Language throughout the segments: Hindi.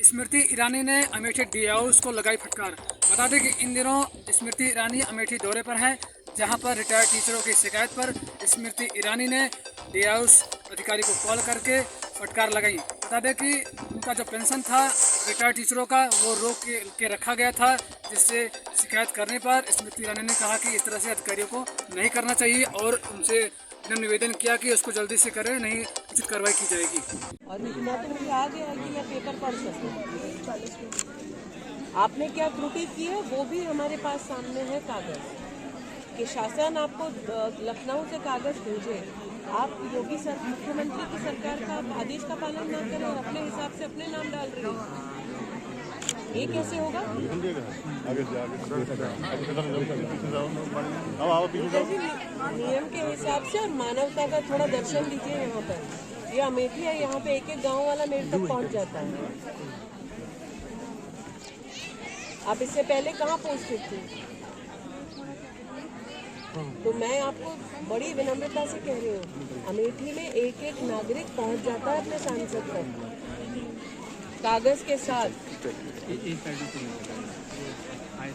स्मृति ईरानी ने अमेठी डी हाउस को लगाई फटकार। बता दें कि इन दिनों स्मृति ईरानी अमेठी दौरे पर है, जहां पर रिटायर्ड टीचरों की शिकायत पर स्मृति ईरानी ने डी हाउस अधिकारी को कॉल करके फटकार लगाई। बता दें कि उनका जो पेंशन था रिटायर्ड टीचरों का वो रोक के रखा गया था, जिससे शिकायत करने पर स्मृति ईरानी ने कहा कि इस तरह से अधिकारियों को नहीं करना चाहिए और उनसे निवेदन किया कि उसको जल्दी से करें, नहीं उचित कार्रवाई की जाएगी। और इतना तो मुझे आ गया है कि मैं पेपर पढ़ सकूं। आपने क्या त्रुटि की है वो भी हमारे पास सामने है कागज कि शासन आपको लखनऊ से कागज भेजे, आप योगी मुख्यमंत्री की सरकार का आदेश का पालन न करें और अपने हिसाब से अपने नाम डाल रहे हैं, ये कैसे होगा? नियम के हिसाब से और मानवता का थोड़ा दर्शन दीजिए। यहाँ पर ये अमेठी है, यहाँ पे एक एक गांव वाला मेरे तक पहुँच जाता है। आप इससे पहले कहाँ पहुँचते थे? तो मैं आपको बड़ी विनम्रता से कह रही हूँ, अमेठी में एक एक नागरिक पहुँच जाता है अपने सांसद तक कागज के साथ।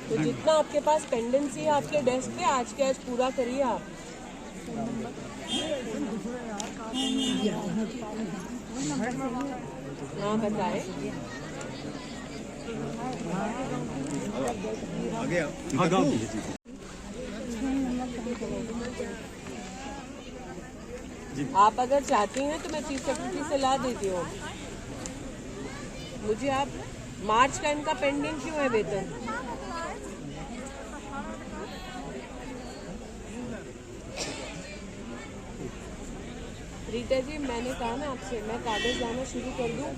तो जितना आपके पास पेंडेंसी है आपके डेस्क पे, आज के आज पूरा करिए आप। हाँ बताए। आप अगर चाहती हैं तो मैं चीफ सेक्रेटरी से ला देती हूँ। मुझे आप मार्च का इनका पेंडिंग क्यों है वेतन? रीटा जी, मैंने कहा ना आपसे, मैं कागज लाना शुरू कर दूं।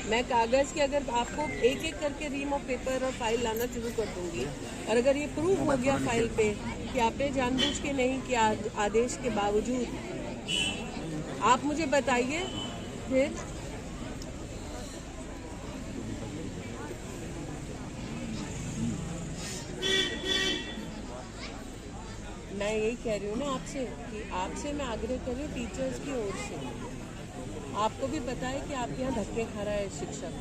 मैं कागज के अगर आपको एक एक करके रीम ऑफ पेपर और फाइल लाना शुरू कर दूंगी, और अगर ये प्रूव हो गया फाइल पे कि आपने जानबूझ के नहीं किया आदेश के बावजूद, आप मुझे बताइए फिर। मैं यही कह रही हूँ ना आपसे कि आपसे मैं आग्रह कर रही हूँ टीचर्स की ओर से। आपको भी पता है कि आपके यहाँ धक्के खा रहा है शिक्षक,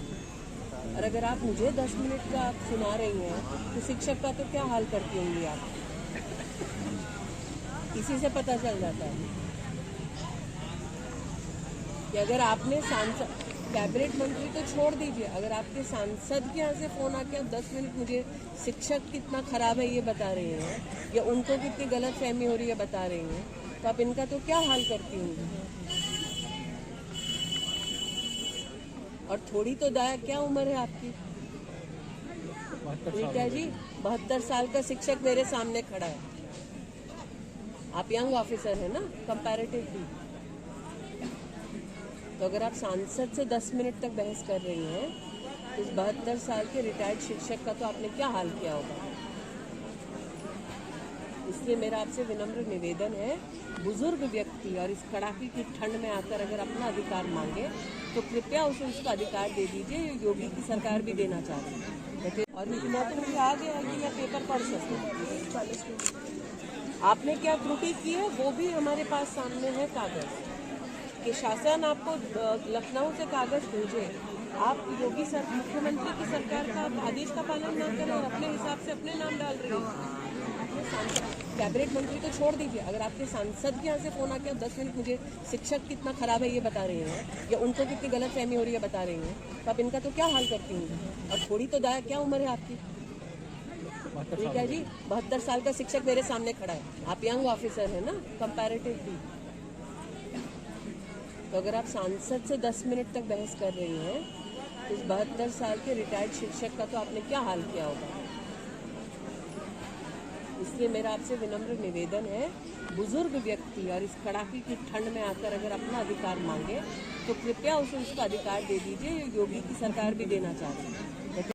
और अगर आप मुझे 10 मिनट का आप सुना रही हैं तो शिक्षक का तो क्या हाल करती होंगी आप? इसी से पता चल जाता है कि अगर आपने सांसद, कैबिनेट मंत्री तो छोड़ दीजिए, अगर आपके सांसद के यहाँ से फोन आके आप 10 मिनट मुझे शिक्षक कितना खराब है ये बता रही हैं, या उनको कितनी गलत फहमी हो रही है बता रही हैं, तो आप इनका तो क्या हाल करती होंगी? और थोड़ी तो दया, क्या उम्र है आपकी? रीटा जी, 72 साल का शिक्षक मेरे सामने खड़ा है। आप यंग ऑफिसर है ना कंपैरेटिवली, तो अगर आप सांसद से 10 मिनट तक बहस कर रही हैं तो इस 72 साल के रिटायर्ड शिक्षक का तो आपने क्या हाल किया होगा? इसलिए मेरा आपसे विनम्र निवेदन है, बुजुर्ग व्यक्ति और इस कड़ाके की ठंड में आकर अगर अपना अधिकार मांगे तो कृपया उसे उसका अधिकार दे दीजिए। योगी की सरकार भी देना चाह रही है। और इतना तो मुझे आ गया है कि मैं पेपर पढ़ सकूं। आपने क्या त्रुटि की है वो भी हमारे पास सामने है कागज कि शासन आपको लखनऊ से कागज भेजे, आप योगी मुख्यमंत्री की सरकार का आदेश का पालन न करें और अपने हिसाब से अपने नाम डाल रहे हैं। कैबिनेट मंत्री तो छोड़ दीजिए, अगर आपके सांसद के यहाँ से फोन आके 10 मिनट मुझे शिक्षक कितना खराब है ये बता रहे हैं, या उनको कितनी गलत फहमी हो रही है बता रही हैं, तो आप इनका तो क्या हाल करती होंगी? और थोड़ी तो दया, क्या उम्र है आपकी? ठीक है जी, 72 साल का शिक्षक मेरे सामने खड़ा है। आप यंग ऑफिसर है ना कंपैरेटिवली, तो अगर आप सांसद से 10 मिनट तक बहस कर रही हैं तो इस 72 साल के रिटायर्ड शिक्षक का तो आपने क्या हाल किया होगा? इसलिए मेरा आपसे विनम्र निवेदन है, बुजुर्ग व्यक्ति और इस कड़ाके की ठंड में आकर अगर अपना अधिकार मांगे तो कृपया उसे उसका अधिकार दे दीजिए। योगी की सरकार भी देना चाह रही है।